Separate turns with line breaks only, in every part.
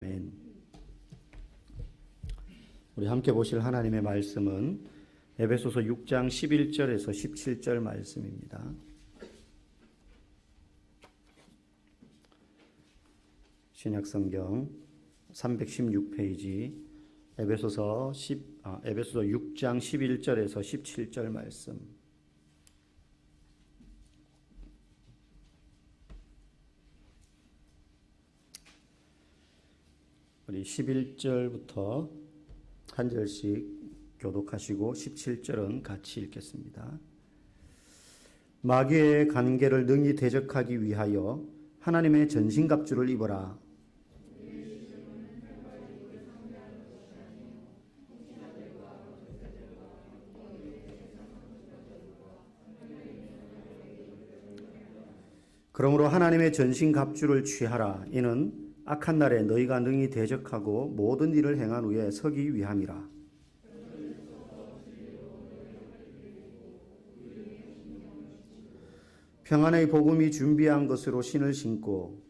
아멘. 우리 함께 보실 하나님의 말씀은 에베소서 6장 11절에서 17절 말씀입니다. 신약성경 316페이지 에베소서 6장 11절에서 17절 말씀. 우리 11절부터 한 절씩 교독하시고 17절은 같이 읽겠습니다. 마귀의 관계를 능히 대적하기 위하여 하나님의 전신갑주를 입어라. 그러므로 하나님의 전신갑주를 취하라. 이는 악한 날에 너희가 능히 대적하고 모든 일을 행한 후에 서기 위함이라. 평안의 복음이 준비한 것으로 신을 신고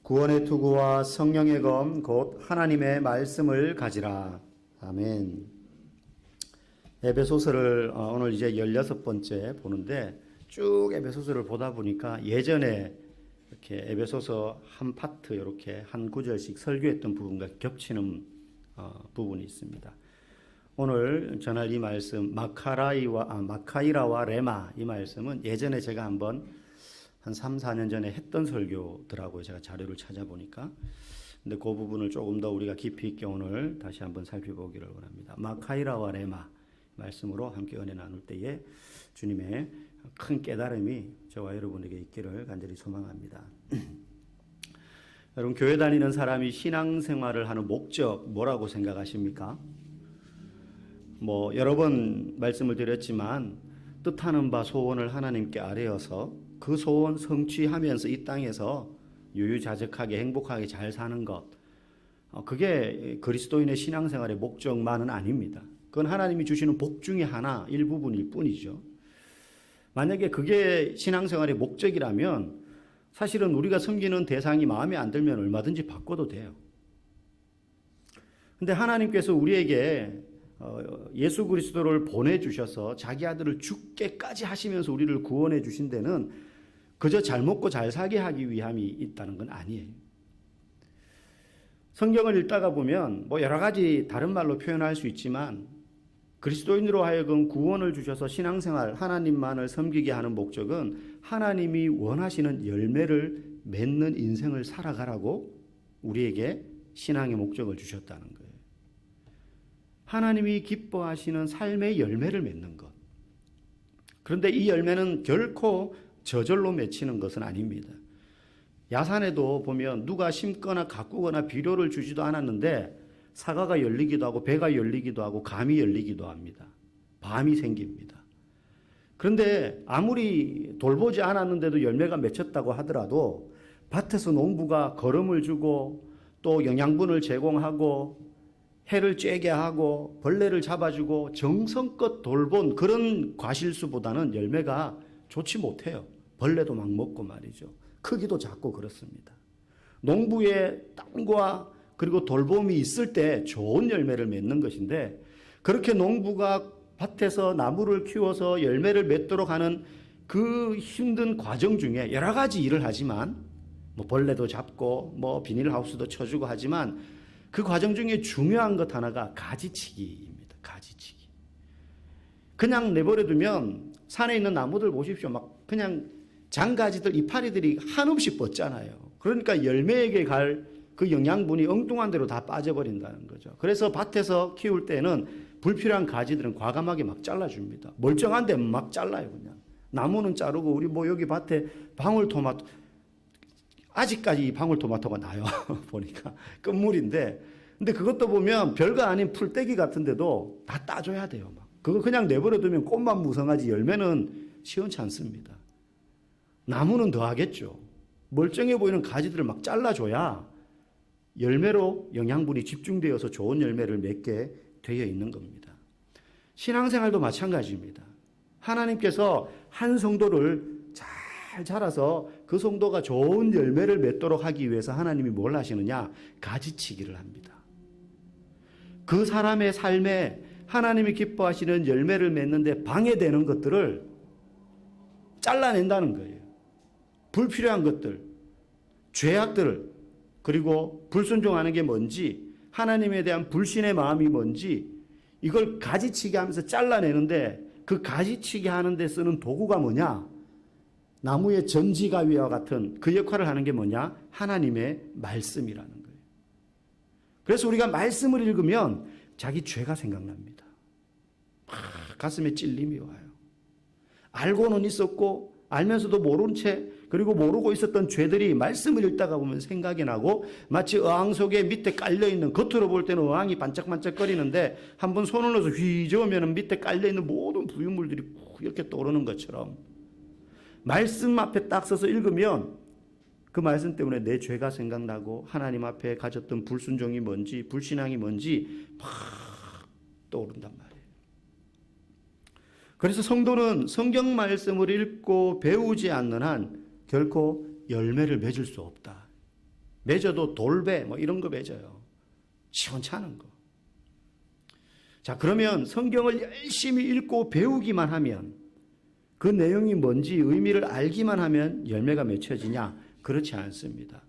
구원의 투구와 성령의 검 곧 하나님의 말씀을 가지라. 아멘. 에베소서를 오늘 이제 16번째 보는데 쭉 에베소서를 보다 보니까 예전에 이렇게 에베소서 한 파트 이렇게 한 구절씩 설교했던 부분과 겹치는 부분이 있습니다. 오늘 전할 이 말씀 마카이라와 레마 이 말씀은 예전에 제가 한번 한 3, 4년 전에 했던 설교더라고요. 제가 자료를 찾아보니까. 근데 그 부분을 조금 더 우리가 깊이 있게 오늘 다시 한번 살펴보기를 원합니다. 마카이라와 레마 말씀으로 함께 은혜 나눌 때에 주님의 큰 깨달음이 저와 여러분에게 있기를 간절히 소망합니다. 여러분, 교회 다니는 사람이 신앙생활을 하는 목적 뭐라고 생각하십니까? 여러 번 말씀을 드렸지만 뜻하는 바 소원을 하나님께 아뢰어서 그 소원 성취하면서 이 땅에서 유유자적하게 행복하게 잘 사는 것, 그게 그리스도인의 신앙생활의 목적만은 아닙니다. 그건 하나님이 주시는 복 중에 하나 일부분일 뿐이죠. 만약에 그게 신앙생활의 목적이라면 사실은 우리가 섬기는 대상이 마음에 안 들면 얼마든지 바꿔도 돼요. 근데 하나님께서 우리에게 예수 그리스도를 보내주셔서 자기 아들을 죽게까지 하시면서 우리를 구원해 주신 데는 그저 잘 먹고 잘 살게 하기 위함이 있다는 건 아니에요. 성경을 읽다가 보면 여러 가지 다른 말로 표현할 수 있지만 그리스도인으로 하여금 구원을 주셔서 신앙생활 하나님만을 섬기게 하는 목적은 하나님이 원하시는 열매를 맺는 인생을 살아가라고 우리에게 신앙의 목적을 주셨다는 거예요. 하나님이 기뻐하시는 삶의 열매를 맺는 것. 그런데 이 열매는 결코 저절로 맺히는 것은 아닙니다. 야산에도 보면 누가 심거나 가꾸거나 비료를 주지도 않았는데 사과가 열리기도 하고 배가 열리기도 하고 감이 열리기도 합니다. 밤이 생깁니다. 그런데 아무리 돌보지 않았는데도 열매가 맺혔다고 하더라도 밭에서 농부가 거름을 주고 또 영양분을 제공하고 해를 쬐게 하고 벌레를 잡아주고 정성껏 돌본 그런 과실수보다는 열매가 좋지 못해요. 벌레도 막 먹고 말이죠. 크기도 작고 그렇습니다. 농부의 땀과 그리고 돌봄이 있을 때 좋은 열매를 맺는 것인데 그렇게 농부가 밭에서 나무를 키워서 열매를 맺도록 하는 그 힘든 과정 중에 여러 가지 일을 하지만 벌레도 잡고 비닐하우스도 쳐주고 하지만 그 과정 중에 중요한 것 하나가 가지치기입니다. 가지치기. 그냥 내버려두면 산에 있는 나무들 보십시오. 그냥 장가지들 이파리들이 한없이 뻗잖아요. 그러니까 열매에게 갈 그 영양분이 엉뚱한 대로 다 빠져버린다는 거죠. 그래서 밭에서 키울 때는 불필요한 가지들은 과감하게 막 잘라줍니다. 멀쩡한 데 막 잘라요, 그냥. 나무는 자르고 우리 여기 밭에 방울토마토 아직까지 이 방울토마토가 나요. 보니까 끝물인데 근데 그것도 보면 별거 아닌 풀떼기 같은데도 다 따줘야 돼요. 그거 그냥 내버려두면 꽃만 무성하지 열매는 시원치 않습니다. 나무는 더 하겠죠. 멀쩡해 보이는 가지들을 막 잘라줘야 열매로 영양분이 집중되어서 좋은 열매를 맺게 되어 있는 겁니다. 신앙생활도 마찬가지입니다. 하나님께서 한 성도를 잘 자라서 그 성도가 좋은 열매를 맺도록 하기 위해서 하나님이 뭘 하시느냐? 가지치기를 합니다. 그 사람의 삶에 하나님이 기뻐하시는 열매를 맺는데 방해되는 것들을 잘라낸다는 거예요. 불필요한 것들, 죄악들을, 그리고 불순종하는 게 뭔지, 하나님에 대한 불신의 마음이 뭔지, 이걸 가지치기 하면서 잘라내는데, 그 가지치기 하는 데 쓰는 도구가 뭐냐? 나무의 전지가위와 같은 그 역할을 하는 게 뭐냐? 하나님의 말씀이라는 거예요. 그래서 우리가 말씀을 읽으면 자기 죄가 생각납니다. 가슴에 찔림이 와요. 알고는 있었고 알면서도 모른 채, 그리고 모르고 있었던 죄들이 말씀을 읽다가 보면 생각이 나고, 마치 어항 속에 밑에 깔려있는, 겉으로 볼 때는 어항이 반짝반짝거리는데 한번 손을 넣어서 휘저으면 밑에 깔려있는 모든 부유물들이 이렇게 떠오르는 것처럼, 말씀 앞에 딱 서서 읽으면 그 말씀 때문에 내 죄가 생각나고 하나님 앞에 가졌던 불순종이 뭔지, 불신앙이 뭔지 막 떠오른단 말이에요. 그래서 성도는 성경 말씀을 읽고 배우지 않는 한 결코 열매를 맺을 수 없다. 맺어도 돌배 뭐 이런 거 맺어요. 시원찮은 거. 자, 그러면 성경을 열심히 읽고 배우기만 하면, 그 내용이 뭔지 의미를 알기만 하면 열매가 맺혀지냐? 그렇지 않습니다.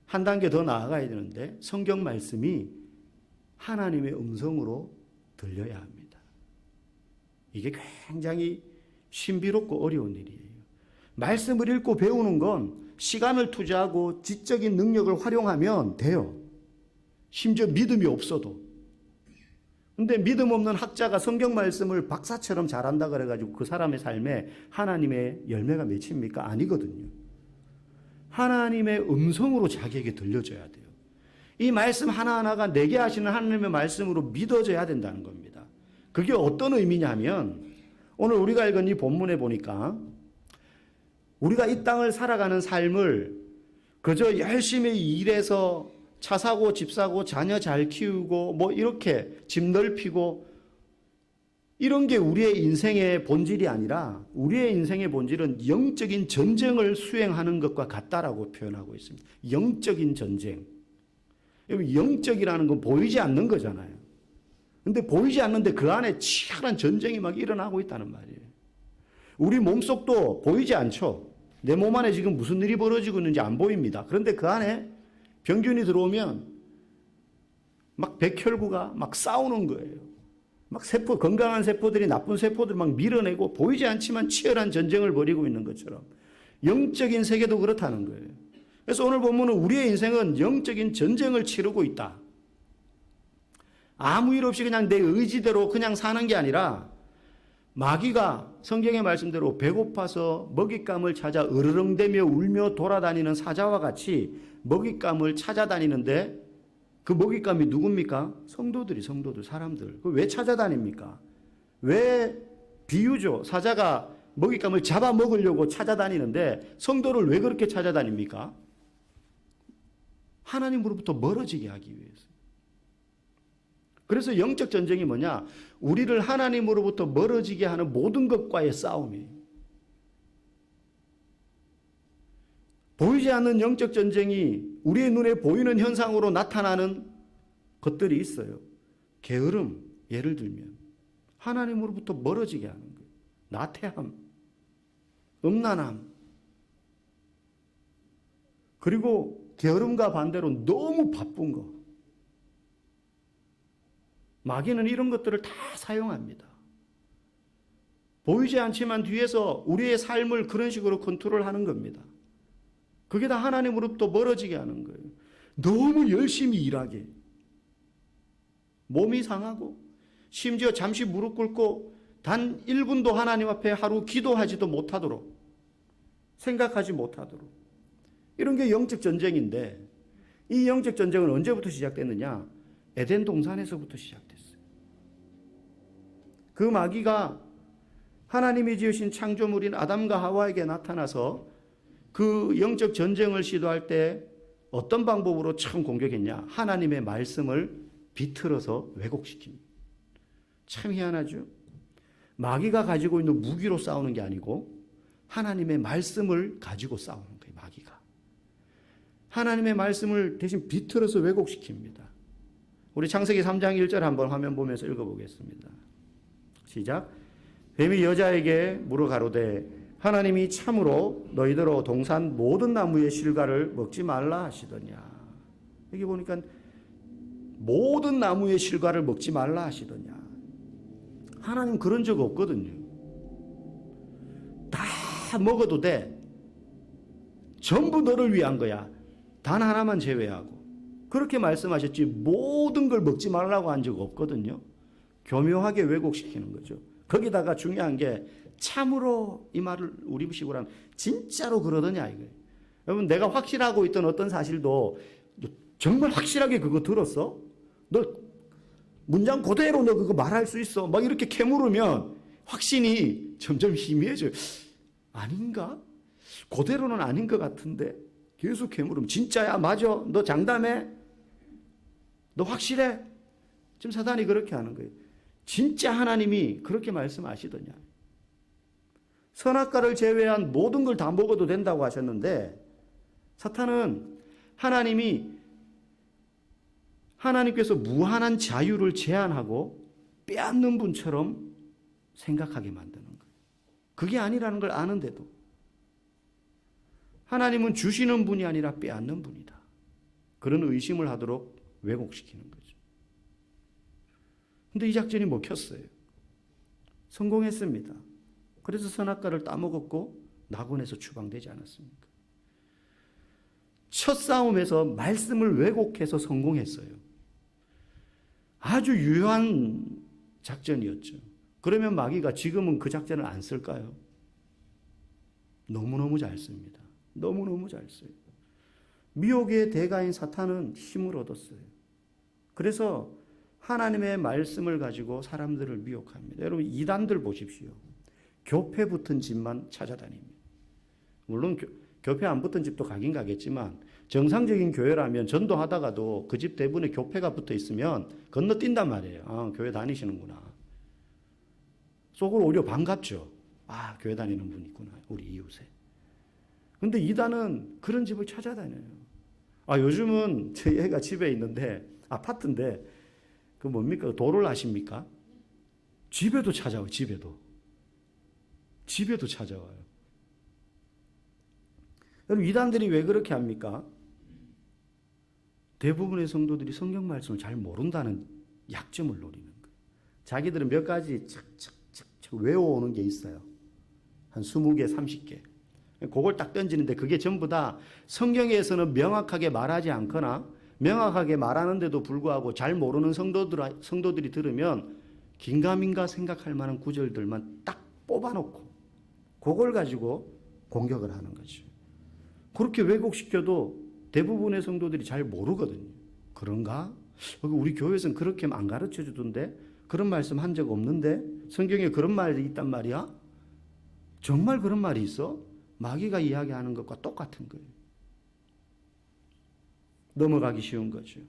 한 단계 더 나아가야 되는데, 성경 말씀이 하나님의 음성으로 들려야 합니다. 이게 굉장히 신비롭고 어려운 일이에요. 말씀을 읽고 배우는 건 시간을 투자하고 지적인 능력을 활용하면 돼요. 심지어 믿음이 없어도. 근데 믿음 없는 학자가 성경 말씀을 박사처럼 잘한다 그래가지고 그 사람의 삶에 하나님의 열매가 맺힙니까? 아니거든요. 하나님의 음성으로 자기에게 들려줘야 돼요. 이 말씀 하나하나가 내게 하시는 하나님의 말씀으로 믿어져야 된다는 겁니다. 그게 어떤 의미냐면, 오늘 우리가 읽은 이 본문에 보니까 우리가 이 땅을 살아가는 삶을 그저 열심히 일해서 차 사고 집 사고 자녀 잘 키우고 뭐 이렇게 집 넓히고 이런 게 우리의 인생의 본질이 아니라, 우리의 인생의 본질은 영적인 전쟁을 수행하는 것과 같다라고 표현하고 있습니다. 영적인 전쟁. 영적이라는 건 보이지 않는 거잖아요. 근데 보이지 않는데 그 안에 치열한 전쟁이 막 일어나고 있다는 말이에요. 우리 몸속도 보이지 않죠. 내 몸 안에 지금 무슨 일이 벌어지고 있는지 안 보입니다. 그런데 그 안에 병균이 들어오면 막 백혈구가 막 싸우는 거예요. 막 세포, 건강한 세포들이 나쁜 세포들을 막 밀어내고, 보이지 않지만 치열한 전쟁을 벌이고 있는 것처럼 영적인 세계도 그렇다는 거예요. 그래서 오늘 본문은 우리의 인생은 영적인 전쟁을 치르고 있다. 아무 일 없이 그냥 내 의지대로 그냥 사는 게 아니라, 마귀가 성경의 말씀대로 배고파서 먹잇감을 찾아 으르렁대며 울며 돌아다니는 사자와 같이 먹잇감을 찾아다니는데, 그 먹잇감이 누굽니까? 성도들, 사람들. 왜 찾아다닙니까? 왜 비유죠? 사자가 먹잇감을 잡아먹으려고 찾아다니는데 성도를 왜 그렇게 찾아다닙니까? 하나님으로부터 멀어지게 하기 위해서. 그래서 영적 전쟁이 뭐냐? 우리를 하나님으로부터 멀어지게 하는 모든 것과의 싸움이에요. 보이지 않는 영적 전쟁이 우리의 눈에 보이는 현상으로 나타나는 것들이 있어요. 게으름, 예를 들면 하나님으로부터 멀어지게 하는 거예요. 나태함, 음란함, 그리고 게으름과 반대로 너무 바쁜 거. 마귀는 이런 것들을 다 사용합니다. 보이지 않지만 뒤에서 우리의 삶을 그런 식으로 컨트롤하는 겁니다. 그게 다 하나님으로부터 멀어지게 하는 거예요. 너무 열심히 일하게. 몸이 상하고, 심지어 잠시 무릎 꿇고 단 1분도 하나님 앞에 하루 기도하지도 못하도록, 생각하지 못하도록. 이런 게 영적 전쟁인데, 이 영적 전쟁은 언제부터 시작됐느냐? 에덴 동산에서부터 시작됐어요. 그 마귀가 하나님이 지으신 창조물인 아담과 하와에게 나타나서 그 영적 전쟁을 시도할 때 어떤 방법으로 처음 공격했냐? 하나님의 말씀을 비틀어서 왜곡시킵니다. 참 희한하죠? 마귀가 가지고 있는 무기로 싸우는 게 아니고 하나님의 말씀을 가지고 싸우는 거예요. 마귀가. 하나님의 말씀을 대신 비틀어서 왜곡시킵니다. 우리 창세기 3장 1절 한번 화면 보면서 읽어보겠습니다. 시작. 뱀이 여자에게 물어 가로되 하나님이 참으로 너희더러 동산 모든 나무의 실과를 먹지 말라 하시더냐. 여기 보니까 모든 나무의 실과를 먹지 말라 하시더냐. 하나님 그런 적 없거든요. 다 먹어도 돼. 전부 너를 위한 거야. 단 하나만 제외하고. 그렇게 말씀하셨지 모든 걸 먹지 말라고 한 적 없거든요. 교묘하게 왜곡시키는 거죠. 거기다가 중요한 게 참으로 이 말을 우리식으로 하면 진짜로 그러더냐 이거예요. 여러분 내가 확실하고 있던 어떤 사실도 정말 확실하게 그거 들었어? 너 문장 그대로 너 그거 말할 수 있어? 막 이렇게 캐물으면 확신이 점점 희미해져요. 아닌가? 그대로는 아닌 것 같은데 계속 캐물으면 진짜야? 맞아? 너 장담해? 너 확실해? 지금 사단이 그렇게 하는 거예요. 진짜 하나님이 그렇게 말씀하시더냐. 선악과를 제외한 모든 걸 다 먹어도 된다고 하셨는데 사탄은 하나님께서 무한한 자유를 제한하고 빼앗는 분처럼 생각하게 만드는 거예요. 그게 아니라는 걸 아는데도 하나님은 주시는 분이 아니라 빼앗는 분이다. 그런 의심을 하도록 왜곡시키는 거죠. 근데 이 작전이 먹혔어요. 성공했습니다. 그래서 선악과를 따먹었고 낙원에서 추방되지 않았습니까? 첫 싸움에서 말씀을 왜곡해서 성공했어요. 아주 유효한 작전이었죠. 그러면 마귀가 지금은 그 작전을 안 쓸까요? 너무너무 잘 씁니다. 너무너무 잘 써요. 미혹의 대가인 사탄은 힘을 얻었어요. 그래서 하나님의 말씀을 가지고 사람들을 미혹합니다. 여러분 이단들 보십시오. 교패 붙은 집만 찾아다닙니다. 물론 교패 안 붙은 집도 가긴 가겠지만 정상적인 교회라면 전도하다가도 그 집 대부분에 교패가 붙어 있으면 건너뛴단 말이에요. 아, 교회 다니시는구나. 속으로 오히려 반갑죠. 아, 교회 다니는 분 있구나. 우리 이웃에. 근데 이단은 그런 집을 찾아다녀요. 아, 요즘은 저희 애가 집에 있는데 아파트인데 그 뭡니까? 도를 아십니까? 집에도 찾아와요. 집에도 찾아와요. 여러분 이단들이 왜 그렇게 합니까? 대부분의 성도들이 성경 말씀을 잘 모른다는 약점을 노리는 거예요. 자기들은 몇 가지 착착착착 외워오는 게 있어요. 한 20개, 30개. 그걸 딱 던지는데 그게 전부 다 성경에서는 명확하게 말하지 않거나 명확하게 말하는데도 불구하고 잘 모르는 성도들이 들으면 긴가민가 생각할 만한 구절들만 딱 뽑아놓고 그걸 가지고 공격을 하는 거죠. 그렇게 왜곡시켜도 대부분의 성도들이 잘 모르거든요. 그런가? 우리 교회에서는 그렇게 안 가르쳐 주던데 그런 말씀 한 적 없는데 성경에 그런 말이 있단 말이야? 정말 그런 말이 있어? 마귀가 이야기하는 것과 똑같은 거예요. 넘어가기 쉬운 거죠.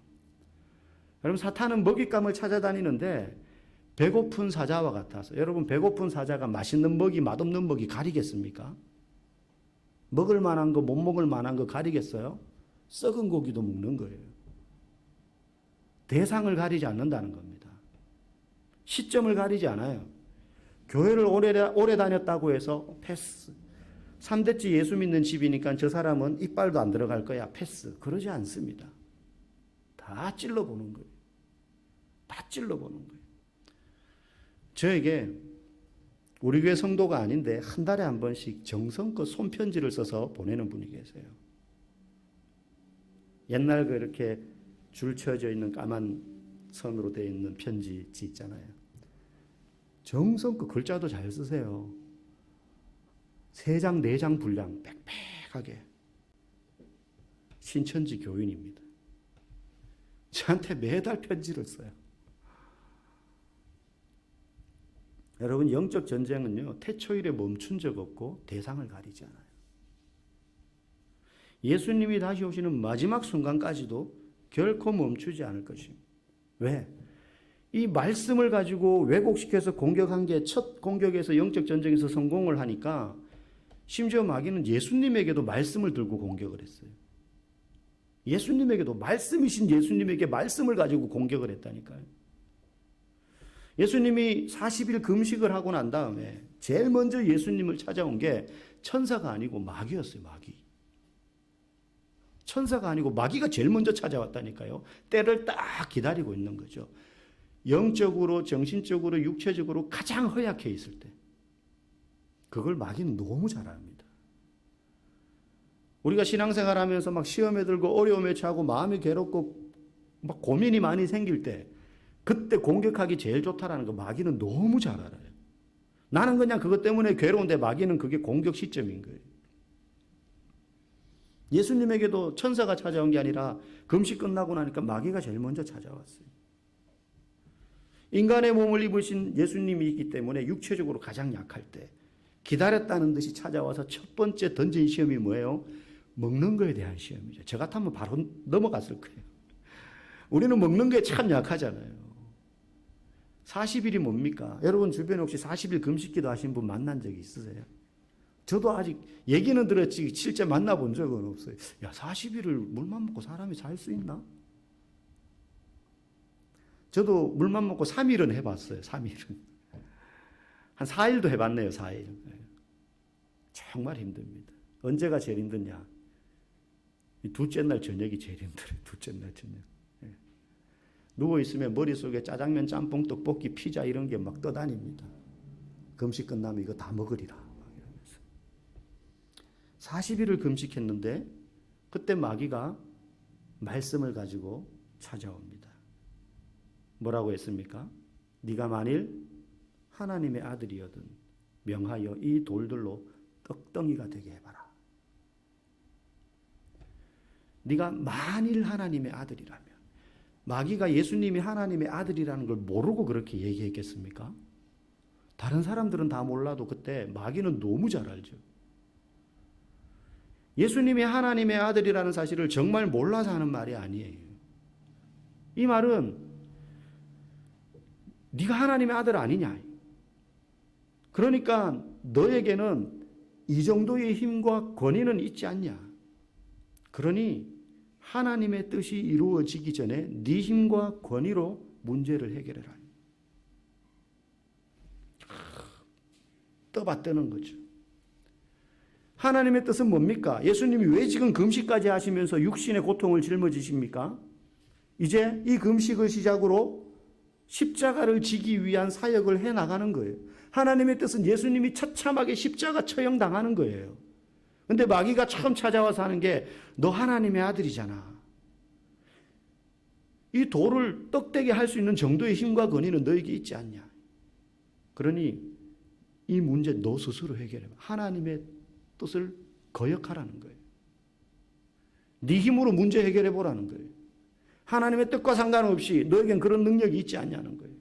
여러분 사탄은 먹잇감을 찾아다니는데 배고픈 사자와 같아서 여러분 배고픈 사자가 맛있는 먹이 맛없는 먹이 가리겠습니까? 먹을 만한 거 못 먹을 만한 거 가리겠어요? 썩은 고기도 먹는 거예요. 대상을 가리지 않는다는 겁니다. 시점을 가리지 않아요. 교회를 오래 다녔다고 해서 패스. 3대째 예수 믿는 집이니까 저 사람은 이빨도 안 들어갈 거야. 패스. 그러지 않습니다. 다 찔러보는 거예요. 다 찔러보는 거예요. 저에게 우리 교회 성도가 아닌데 한 달에 한 번씩 정성껏 손편지를 써서 보내는 분이 계세요. 옛날 그 이렇게 줄 쳐져 있는 까만 선으로 되어 있는 편지지 있잖아요. 정성껏 글자도 잘 쓰세요. 3장, 4장 분량 빽빽하게. 신천지 교인입니다. 저한테 매달 편지를 써요. 여러분 영적 전쟁은요 태초일에 멈춘 적 없고 대상을 가리지 않아요. 예수님이 다시 오시는 마지막 순간까지도 결코 멈추지 않을 것입니다. 왜? 이 말씀을 가지고 왜곡시켜서 공격한 게 첫 공격에서 영적 전쟁에서 성공을 하니까 심지어 마귀는 예수님에게도 말씀을 들고 공격을 했어요. 예수님에게도 말씀이신 예수님에게 말씀을 가지고 공격을 했다니까요. 예수님이 40일 금식을 하고 난 다음에 제일 먼저 예수님을 찾아온 게 천사가 아니고 마귀였어요. 마귀. 천사가 아니고 마귀가 제일 먼저 찾아왔다니까요. 때를 딱 기다리고 있는 거죠. 영적으로, 정신적으로, 육체적으로 가장 허약해 있을 때. 그걸 마귀는 너무 잘 압니다. 우리가 신앙생활 하면서 막 시험에 들고 어려움에 처하고 마음이 괴롭고 막 고민이 많이 생길 때 그때 공격하기 제일 좋다라는 거 마귀는 너무 잘 알아요. 나는 그냥 그것 때문에 괴로운데 마귀는 그게 공격 시점인 거예요. 예수님에게도 천사가 찾아온 게 아니라 금식 끝나고 나니까 마귀가 제일 먼저 찾아왔어요. 인간의 몸을 입으신 예수님이 있기 때문에 육체적으로 가장 약할 때 기다렸다는 듯이 찾아와서 첫 번째 던진 시험이 뭐예요? 먹는 거에 대한 시험이죠. 저 같으면 바로 넘어갔을 거예요. 우리는 먹는 거에 참 약하잖아요. 40일이 뭡니까? 여러분 주변에 혹시 40일 금식기도 하신 분 만난 적이 있으세요? 저도 아직 얘기는 들었지 실제 만나본 적은 없어요. 야, 40일을 물만 먹고 사람이 살 수 있나? 저도 물만 먹고 3일은 해봤어요. 3일은. 한 4일도 해봤네요. 4일. 정말 힘듭니다. 언제가 제일 힘드냐? 둘째 날 저녁이 제일 힘들어요. 둘째 날 저녁. 누워있으면 머릿속에 짜장면, 짬뽕, 떡볶이, 피자 이런 게 막 떠다닙니다. 금식 끝나면 이거 다 먹으리라. 40일을 금식했는데 그때 마귀가 말씀을 가지고 찾아옵니다. 뭐라고 했습니까? 네가 만일 하나님의 아들이거든 명하여 이 돌들로 떡덩이가 되게 해봐라. 네가 만일 하나님의 아들이라면. 마귀가 예수님이 하나님의 아들이라는 걸 모르고 그렇게 얘기했겠습니까? 다른 사람들은 다 몰라도 그때 마귀는 너무 잘 알죠. 예수님이 하나님의 아들이라는 사실을 정말 몰라서 하는 말이 아니에요. 이 말은 네가 하나님의 아들 아니냐. 그러니까 너에게는 이 정도의 힘과 권위는 있지 않냐. 그러니 하나님의 뜻이 이루어지기 전에 네 힘과 권위로 문제를 해결해라. 떠받드는 거죠. 하나님의 뜻은 뭡니까? 예수님이 왜 지금 금식까지 하시면서 육신의 고통을 짊어지십니까? 이제 이 금식을 시작으로 십자가를 지기 위한 사역을 해나가는 거예요. 하나님의 뜻은 예수님이 처참하게 십자가 처형당하는 거예요. 근데 마귀가 처음 찾아와서 하는 게 너 하나님의 아들이잖아. 이 돌을 떡되게 할 수 있는 정도의 힘과 권위는 너에게 있지 않냐. 그러니 이 문제 너 스스로 해결해. 하나님의 뜻을 거역하라는 거예요. 네 힘으로 문제 해결해 보라는 거예요. 하나님의 뜻과 상관없이 너에겐 그런 능력이 있지 않냐는 거예요.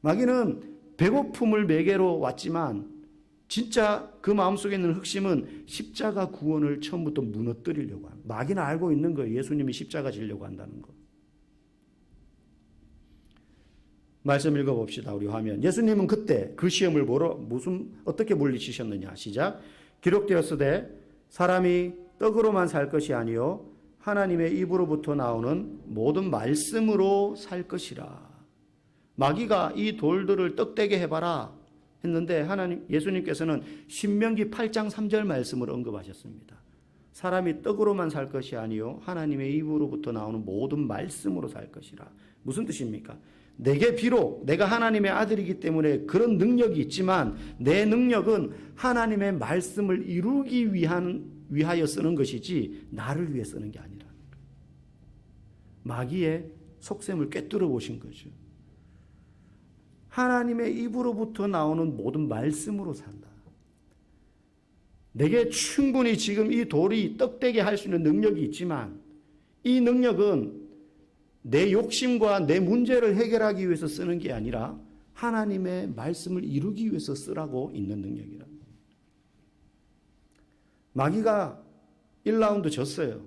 마귀는 배고픔을 매개로 왔지만 진짜 그 마음속에 있는核심은 십자가 구원을 처음부터 무너뜨리려고 합니다. 마귀는 알고 있는 거예요. 예수님이 십자가 지려고 한다는 거. 말씀 읽어봅시다. 우리 화면. 예수님은 그때 그 시험을 어떻게 물리치셨느냐. 시작. 기록되었으되 사람이 떡으로만 살 것이 아니요 하나님의 입으로부터 나오는 모든 말씀으로 살 것이라. 마귀가 이 돌들을 떡되게 해봐라 했는데 예수님께서는 신명기 8장 3절 말씀을 언급하셨습니다. 사람이 떡으로만 살 것이 아니요 하나님의 입으로부터 나오는 모든 말씀으로 살 것이라. 무슨 뜻입니까? 내게 비록 내가 하나님의 아들이기 때문에 그런 능력이 있지만 내 능력은 하나님의 말씀을 이루기 위하여 쓰는 것이지 나를 위해 쓰는 게 아니라는 거예요. 마귀의 속셈을 꿰뚫어 보신 거죠. 하나님의 입으로부터 나오는 모든 말씀으로 산다. 내게 충분히 지금 이 돌이 떡되게 할 수 있는 능력이 있지만 이 능력은 내 욕심과 내 문제를 해결하기 위해서 쓰는 게 아니라 하나님의 말씀을 이루기 위해서 쓰라고 있는 능력이라. 마귀가 1라운드 졌어요.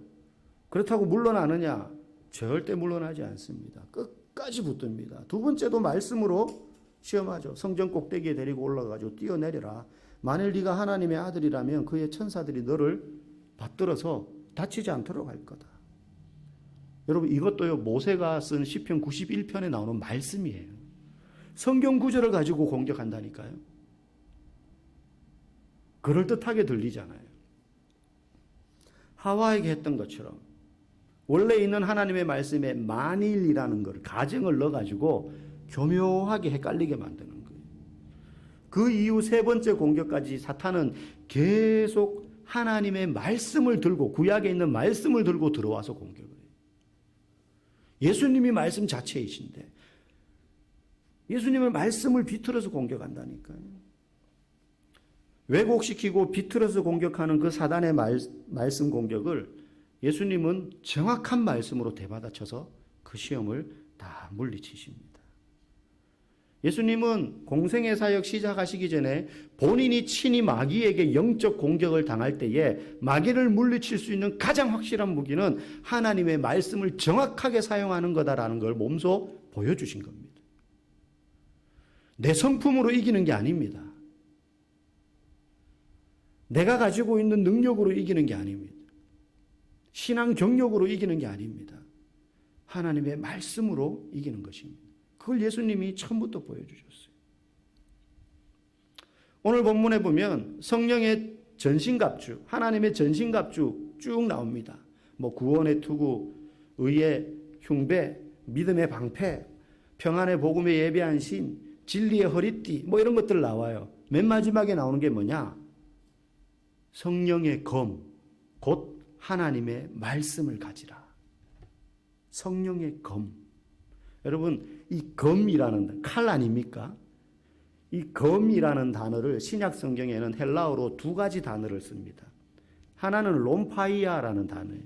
그렇다고 물러나느냐? 절대 물러나지 않습니다. 끝까지 끝까지 붙듭니다. 두 번째도 말씀으로 시험하죠. 성전 꼭대기에 데리고 올라가지고 뛰어내려라. 만일 네가 하나님의 아들이라면 그의 천사들이 너를 받들어서 다치지 않도록 할 거다. 여러분 이것도요 모세가 쓴 시편 91편에 나오는 말씀이에요. 성경 구절을 가지고 공격한다니까요. 그럴듯하게 들리잖아요. 하와에게 했던 것처럼 원래 있는 하나님의 말씀에 만일이라는 걸 가정을 넣어가지고 교묘하게 헷갈리게 만드는 거예요. 그 이후 세 번째 공격까지 사탄은 계속 하나님의 말씀을 들고 구약에 있는 말씀을 들고 들어와서 공격을 해요. 예수님이 말씀 자체이신데 예수님의 말씀을 비틀어서 공격한다니까요. 왜곡시키고 비틀어서 공격하는 그 사단의 말씀 공격을 예수님은 정확한 말씀으로 대받아쳐서 그 시험을 다 물리치십니다. 예수님은 공생의 사역 시작하시기 전에 본인이 친히 마귀에게 영적 공격을 당할 때에 마귀를 물리칠 수 있는 가장 확실한 무기는 하나님의 말씀을 정확하게 사용하는 거다라는 걸 몸소 보여주신 겁니다. 내 성품으로 이기는 게 아닙니다. 내가 가지고 있는 능력으로 이기는 게 아닙니다. 신앙 경력으로 이기는 게 아닙니다. 하나님의 말씀으로 이기는 것입니다. 그걸 예수님이 처음부터 보여주셨어요. 오늘 본문에 보면 성령의 전신갑주, 하나님의 전신갑주 쭉 나옵니다. 뭐 구원의 투구, 의의 흉배, 믿음의 방패, 평안의 복음에 예배한 신, 진리의 허리띠 뭐 이런 것들 나와요. 맨 마지막에 나오는 게 뭐냐? 성령의 검, 곧 하나님의 말씀을 가지라. 성령의 검. 여러분 이 검이라는 칼 아닙니까? 이 검이라는 단어를 신약 성경에는 헬라어로 두 가지 단어를 씁니다. 하나는 롬파이아라는 단어예요.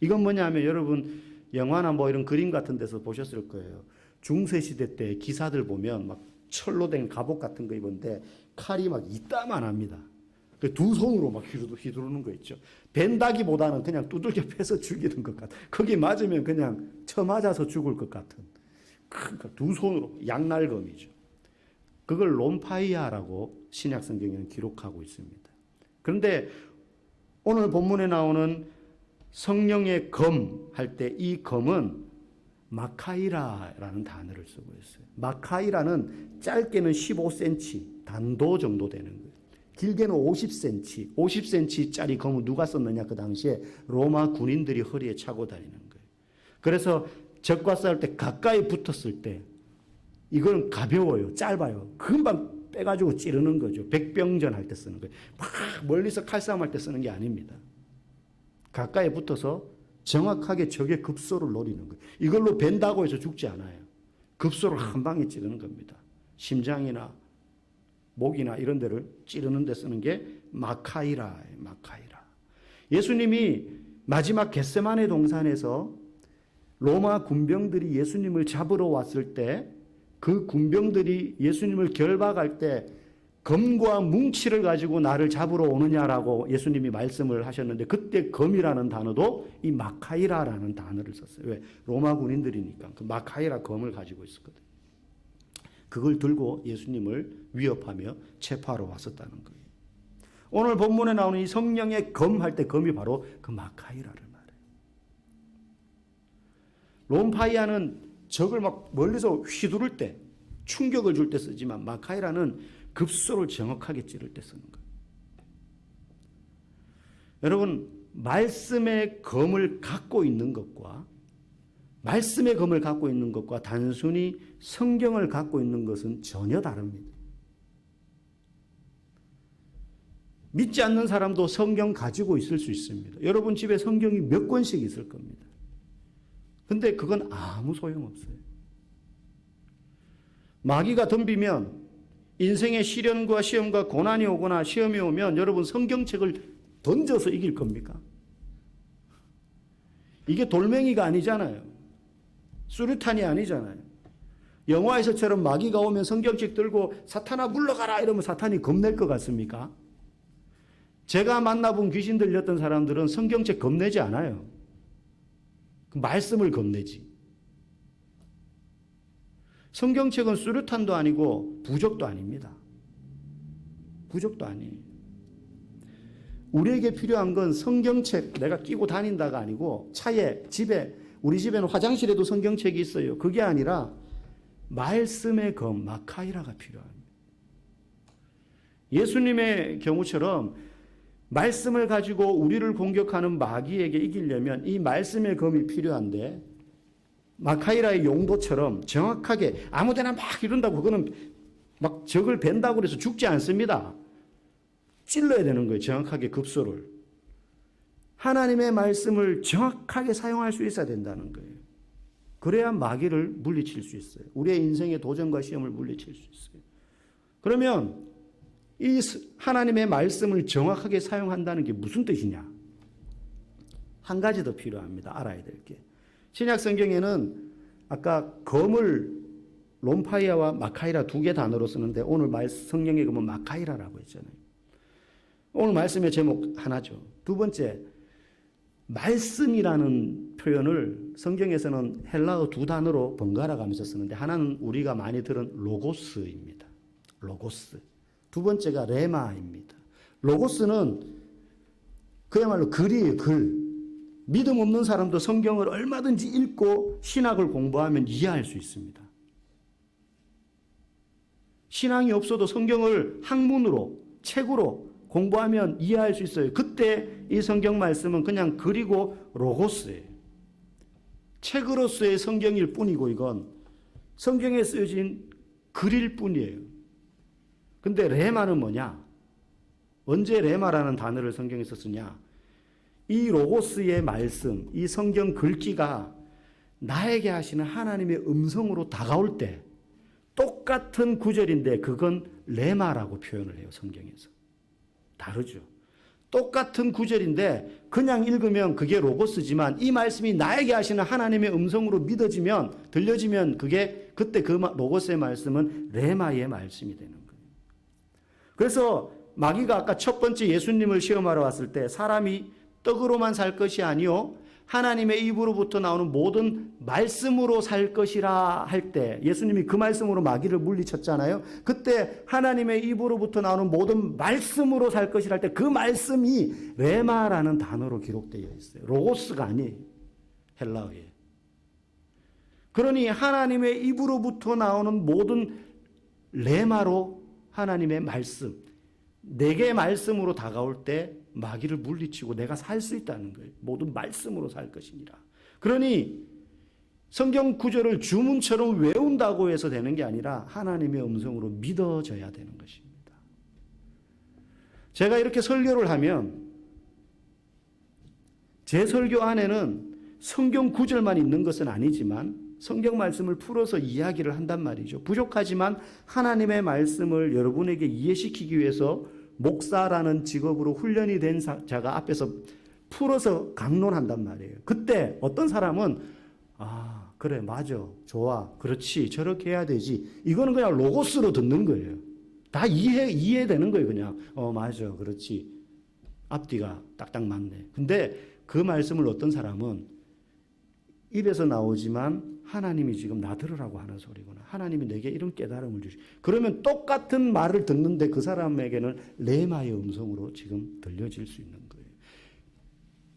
이건 뭐냐면 여러분 영화나 뭐 이런 그림 같은 데서 보셨을 거예요. 중세시대 때 기사들 보면 막 철로 된 갑옷 같은 거 입었는데 칼이 막 이따만합니다. 두 손으로 막 휘두르는 거 있죠. 벤다기보다는 그냥 두들겨 패서 죽이는 것 같아. 거기 맞으면 그냥 쳐맞아서 죽을 것 같은. 그러니까 두 손으로 양날검이죠. 그걸 롬파이아라고 신약 성경에는 기록하고 있습니다. 그런데 오늘 본문에 나오는 성령의 검 할 때 이 검은 마카이라라는 단어를 쓰고 있어요. 마카이라는 짧게는 15cm 단도 정도 되는 거예요. 길게는 50cm, 50cm짜리 검을 누가 썼느냐 그 당시에 로마 군인들이 허리에 차고 다니는 거예요. 그래서 적과 싸울 때 가까이 붙었을 때 이건 가벼워요, 짧아요. 금방 빼가지고 찌르는 거죠. 백병전 할 때 쓰는 거예요. 막 멀리서 칼싸움 할 때 쓰는 게 아닙니다. 가까이 붙어서 정확하게 적의 급소를 노리는 거예요. 이걸로 벤다고 해서 죽지 않아요. 급소를 한 방에 찌르는 겁니다. 심장이나 목이나 이런 데를 찌르는 데 쓰는 게 마카이라예요. 마카이라. 예수님이 마지막 겟세마네 동산에서 로마 군병들이 예수님을 잡으러 왔을 때 그 군병들이 예수님을 결박할 때 검과 뭉치를 가지고 나를 잡으러 오느냐라고 예수님이 말씀을 하셨는데 그때 검이라는 단어도 이 마카이라라는 단어를 썼어요. 왜? 로마 군인들이니까 그 마카이라 검을 가지고 있었거든요. 그걸 들고 예수님을 위협하며 체포하러 왔었다는 거예요. 오늘 본문에 나오는 이 성령의 검 할 때 검이 바로 그 마카이라를 말해요. 롬파이아는 적을 막 멀리서 휘두를 때 충격을 줄 때 쓰지만 마카이라는 급소를 정확하게 찌를 때 쓰는 거예요. 여러분 말씀의 검을 갖고 있는 것과 말씀의 검을 갖고 있는 것과 단순히 성경을 갖고 있는 것은 전혀 다릅니다. 믿지 않는 사람도 성경 가지고 있을 수 있습니다. 여러분 집에 성경이 몇 권씩 있을 겁니다. 근데 그건 아무 소용없어요. 마귀가 덤비면 인생의 시련과 시험과 고난이 오거나 시험이 오면 여러분 성경책을 던져서 이길 겁니까? 이게 돌멩이가 아니잖아요. 수류탄이 아니잖아요. 영화에서처럼 마귀가 오면 성경책 들고 사탄아 물러가라 이러면 사탄이 겁낼 것 같습니까? 제가 만나본 귀신 들렸던 사람들은 성경책 겁내지 않아요. 그 말씀을 겁내지. 성경책은 수류탄도 아니고 부적도 아닙니다. 부적도 아니에요. 우리에게 필요한 건 성경책 내가 끼고 다닌다가 아니고 차에, 집에, 우리 집에는 화장실에도 성경책이 있어요. 그게 아니라 말씀의 검, 마카이라가 필요합니다. 예수님의 경우처럼 말씀을 가지고 우리를 공격하는 마귀에게 이기려면 이 말씀의 검이 필요한데 마카이라의 용도처럼 정확하게 아무데나 막 이런다고 그거는 막 적을 벤다고 해서 죽지 않습니다. 찔러야 되는 거예요. 정확하게 급소를. 하나님의 말씀을 정확하게 사용할 수 있어야 된다는 거예요. 그래야 마귀를 물리칠 수 있어요. 우리의 인생의 도전과 시험을 물리칠 수 있어요. 그러면 이 하나님의 말씀을 정확하게 사용한다는 게 무슨 뜻이냐? 한 가지 더 필요합니다. 알아야 될 게. 신약 성경에는 아까 검을 롬파이아와 마카이라 두 개 단어로 쓰는데 오늘 성경에 보면 마카이라라고 했잖아요. 오늘 말씀의 제목 하나죠. 두 번째, 말씀이라는 표현을 성경에서는 헬라어 두 단어로 번갈아 가면서 쓰는데 하나는 우리가 많이 들은 로고스입니다. 로고스. 두 번째가 레마입니다. 로고스는 그야말로 글이에요, 글. 믿음 없는 사람도 성경을 얼마든지 읽고 신학을 공부하면 이해할 수 있습니다. 신앙이 없어도 성경을 학문으로, 책으로 공부하면 이해할 수 있어요. 그때 이 성경 말씀은 그냥 글이고 로고스예요. 책으로서의 성경일 뿐이고 이건 성경에 쓰여진 글일 뿐이에요. 근데 레마는 뭐냐? 언제 레마라는 단어를 성경에서 쓰냐? 이 로고스의 말씀, 이 성경 글귀가 나에게 하시는 하나님의 음성으로 다가올 때 똑같은 구절인데 그건 레마라고 표현을 해요. 성경에서. 다르죠. 똑같은 구절인데 그냥 읽으면 그게 로고스지만 이 말씀이 나에게 하시는 하나님의 음성으로 믿어지면 들려지면 그게 그때 그 로고스의 말씀은 레마의 말씀이 되는 거예요. 그래서 마귀가 아까 첫 번째 예수님을 시험하러 왔을 때 사람이 떡으로만 살 것이 아니요 하나님의 입으로부터 나오는 모든 말씀으로 살 것이라 할 때 예수님이 그 말씀으로 마귀를 물리쳤잖아요. 그때 하나님의 입으로부터 나오는 모든 말씀으로 살 것이라 할 때 그 말씀이 레마라는 단어로 기록되어 있어요. 로고스가 아니에요. 헬라어에. 그러니 하나님의 입으로부터 나오는 모든 레마로 하나님의 말씀, 내게 말씀으로 다가올 때 마귀를 물리치고 내가 살 수 있다는 거예요. 모든 말씀으로 살 것이니라. 그러니 성경 구절을 주문처럼 외운다고 해서 되는 게 아니라 하나님의 음성으로 믿어져야 되는 것입니다. 제가 이렇게 설교를 하면 제 설교 안에는 성경 구절만 있는 것은 아니지만 성경 말씀을 풀어서 이야기를 한단 말이죠. 부족하지만 하나님의 말씀을 여러분에게 이해시키기 위해서 목사라는 직업으로 훈련이 된 자가 앞에서 풀어서 강론한단 말이에요. 그때 어떤 사람은 아 그래 맞아 좋아 그렇지 저렇게 해야 되지 이거는 그냥 로고스로 듣는 거예요. 다 이해되는 거예요. 그냥 맞아 그렇지 앞뒤가 딱딱 맞네. 근데 그 말씀을 어떤 사람은 입에서 나오지만 하나님이 지금 나 들으라고 하는 소리구나. 하나님이 내게 이런 깨달음을 주시. 그러면 똑같은 말을 듣는데 그 사람에게는 레마의 음성으로 지금 들려질 수 있는 거예요.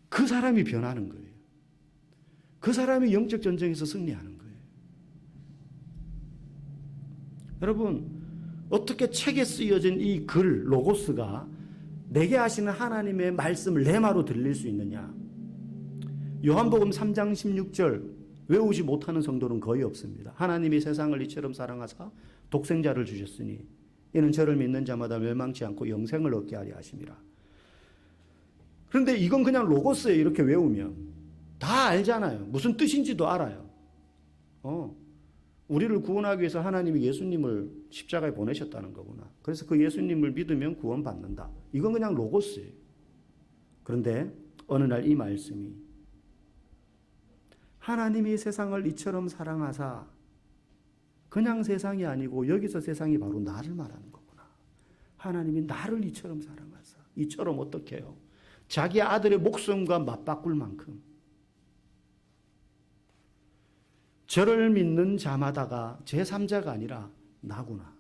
그 사람이 변하는 거예요. 그 사람이 영적 전쟁에서 승리하는 거예요. 여러분 어떻게 책에 쓰여진 이 글 로고스가 내게 하시는 하나님의 말씀 레마로 들릴 수 있느냐? 요한복음 3장 16절 외우지 못하는 성도는 거의 없습니다. 하나님이 세상을 이처럼 사랑하사 독생자를 주셨으니 이는 저를 믿는 자마다 멸망치 않고 영생을 얻게 하려 하심이라. 그런데 이건 그냥 로고스에 이렇게 외우면 다 알잖아요. 무슨 뜻인지도 알아요. 우리를 구원하기 위해서 하나님이 예수님을 십자가에 보내셨다는 거구나. 그래서 그 예수님을 믿으면 구원받는다. 이건 그냥 로고스예요. 그런데 어느 날 이 말씀이 하나님이 세상을 이처럼 사랑하사 그냥 세상이 아니고 여기서 세상이 바로 나를 말하는 거구나. 하나님이 나를 이처럼 사랑하사. 이처럼 어떻게 해요? 자기 아들의 목숨과 맞바꿀 만큼 저를 믿는 자마다가 제3자가 아니라 나구나.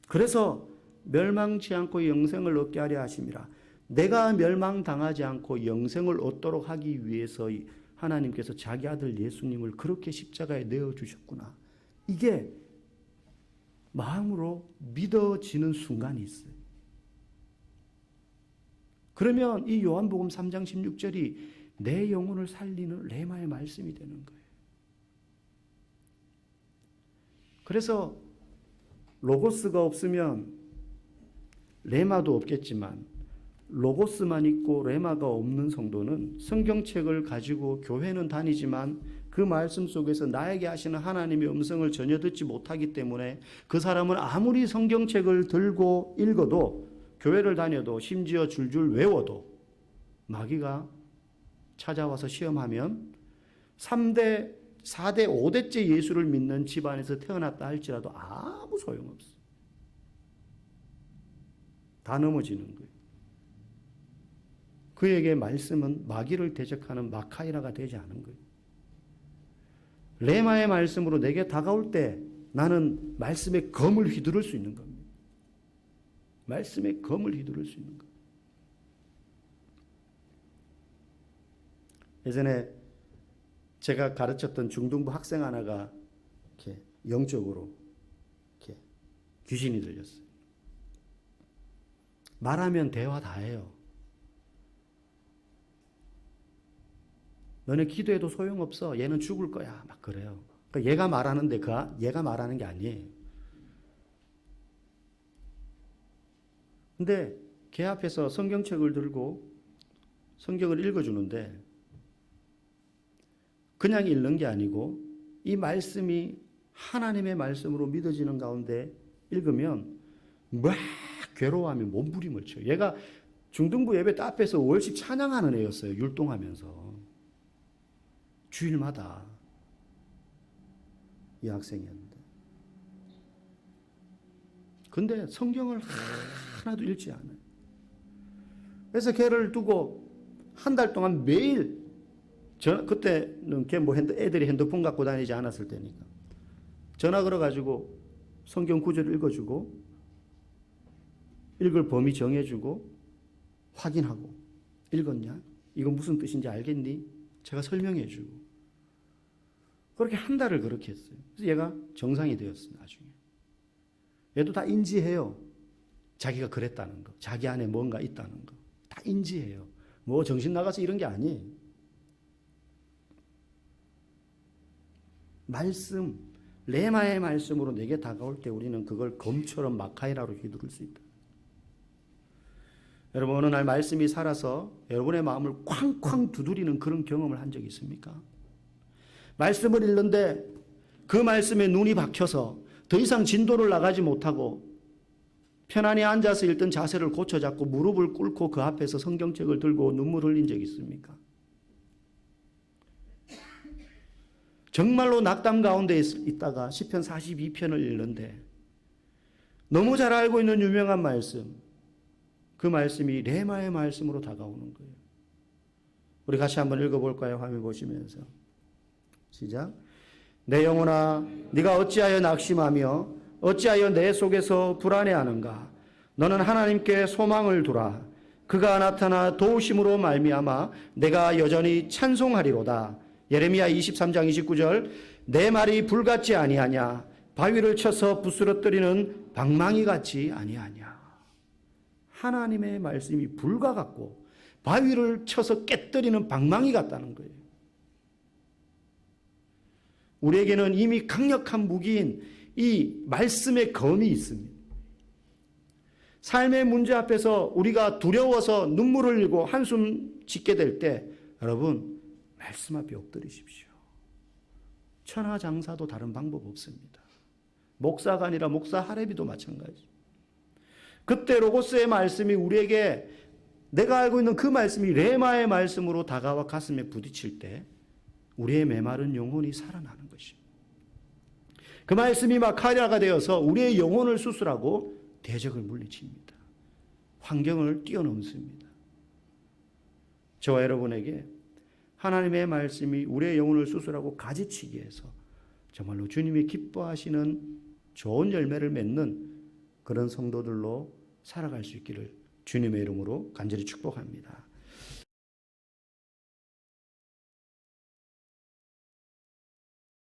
그래서 멸망치 않고 영생을 얻게 하려 하심이라. 내가 멸망당하지 않고 영생을 얻도록 하기 위해서 하나님께서 자기 아들 예수님을 그렇게 십자가에 내어주셨구나. 이게 마음으로 믿어지는 순간이 있어요. 그러면 이 요한복음 3장 16절이 내 영혼을 살리는 레마의 말씀이 되는 거예요. 그래서 로고스가 없으면 레마도 없겠지만 로고스만 있고 레마가 없는 성도는 성경책을 가지고 교회는 다니지만 그 말씀 속에서 나에게 하시는 하나님의 음성을 전혀 듣지 못하기 때문에 그 사람은 아무리 성경책을 들고 읽어도 교회를 다녀도 심지어 줄줄 외워도 마귀가 찾아와서 시험하면 3대, 4대, 5대째 예수를 믿는 집안에서 태어났다 할지라도 아무 소용없어. 다 넘어지는 거예요. 그에게 말씀은 마귀를 대적하는 마카이라가 되지 않은 거예요. 레마의 말씀으로 내게 다가올 때 나는 말씀의 검을 휘두를 수 있는 겁니다. 말씀의 검을 휘두를 수 있는 겁니다. 예전에 제가 가르쳤던 중등부 학생 하나가 이렇게 영적으로 이렇게 귀신이 들렸어요. 말하면 대화 다 해요. 너네 기도해도 소용없어. 얘는 죽을 거야. 막 그래요. 그러니까 얘가 말하는데 얘가 말하는 게 아니에요. 근데 걔 앞에서 성경책을 들고 성경을 읽어주는데 그냥 읽는 게 아니고 이 말씀이 하나님의 말씀으로 믿어지는 가운데 읽으면 막 괴로워하며 몸부림을 쳐요. 얘가 중등부 예배 앞에서 월식 찬양하는 애였어요. 율동하면서. 주일마다 이 학생이었는데. 근데 성경을 하나도 읽지 않아요. 그래서 걔를 두고 한 달 동안 매일 그때는 걔 애들이 핸드폰 갖고 다니지 않았을 때니까 전화 걸어가지고 성경 구절을 읽어주고 읽을 범위 정해주고 확인하고 읽었냐? 이거 무슨 뜻인지 알겠니? 제가 설명해주고 그렇게 한 달을 그렇게 했어요. 그래서 얘가 정상이 되었어요. 나중에 얘도 다 인지해요. 자기가 그랬다는 거, 자기 안에 뭔가 있다는 거 다 인지해요. 뭐 정신 나가서 이런 게 아니에요. 말씀, 레마의 말씀으로 내게 다가올 때 우리는 그걸 검처럼 마카이라로 휘두를 수 있다. 여러분 어느 날 말씀이 살아서 여러분의 마음을 쾅쾅 두드리는 그런 경험을 한 적이 있습니까? 말씀을 읽는데 그 말씀에 눈이 박혀서 더 이상 진도를 나가지 못하고 편안히 앉아서 읽던 자세를 고쳐잡고 무릎을 꿇고 그 앞에서 성경책을 들고 눈물 흘린 적이 있습니까? 정말로 낙담 가운데 있다가 시편 42편을 읽는데 너무 잘 알고 있는 유명한 말씀, 그 말씀이 레마의 말씀으로 다가오는 거예요. 우리 같이 한번 읽어볼까요? 화면 보시면서. 시작. 내 영혼아 네가 어찌하여 낙심하며 어찌하여 내 속에서 불안해하는가? 너는 하나님께 소망을 두라. 그가 나타나 도우심으로 말미암아 내가 여전히 찬송하리로다. 예레미야 23장 29절. 내 말이 불같지 아니하냐? 바위를 쳐서 부스러뜨리는 방망이 같지 아니하냐? 하나님의 말씀이 불과 같고 바위를 쳐서 깨뜨리는 방망이 같다는 거예요. 우리에게는 이미 강력한 무기인 이 말씀의 검이 있습니다. 삶의 문제 앞에서 우리가 두려워서 눈물을 흘리고 한숨 짓게 될 때 여러분 말씀 앞에 엎드리십시오. 천하장사도 다른 방법 없습니다. 목사가 아니라 목사 하레비도 마찬가지. 그때 로고스의 말씀이 우리에게 내가 알고 있는 그 말씀이 레마의 말씀으로 다가와 가슴에 부딪힐 때 우리의 메마른 영혼이 살아나는 것입니다. 그 말씀이 마카리아가 되어서 우리의 영혼을 수술하고 대적을 물리칩니다. 환경을 뛰어넘습니다. 저와 여러분에게 하나님의 말씀이 우리의 영혼을 수술하고 가지치기 해서 정말로 주님이 기뻐하시는 좋은 열매를 맺는 그런 성도들로 살아갈 수 있기를 주님의 이름으로 간절히 축복합니다.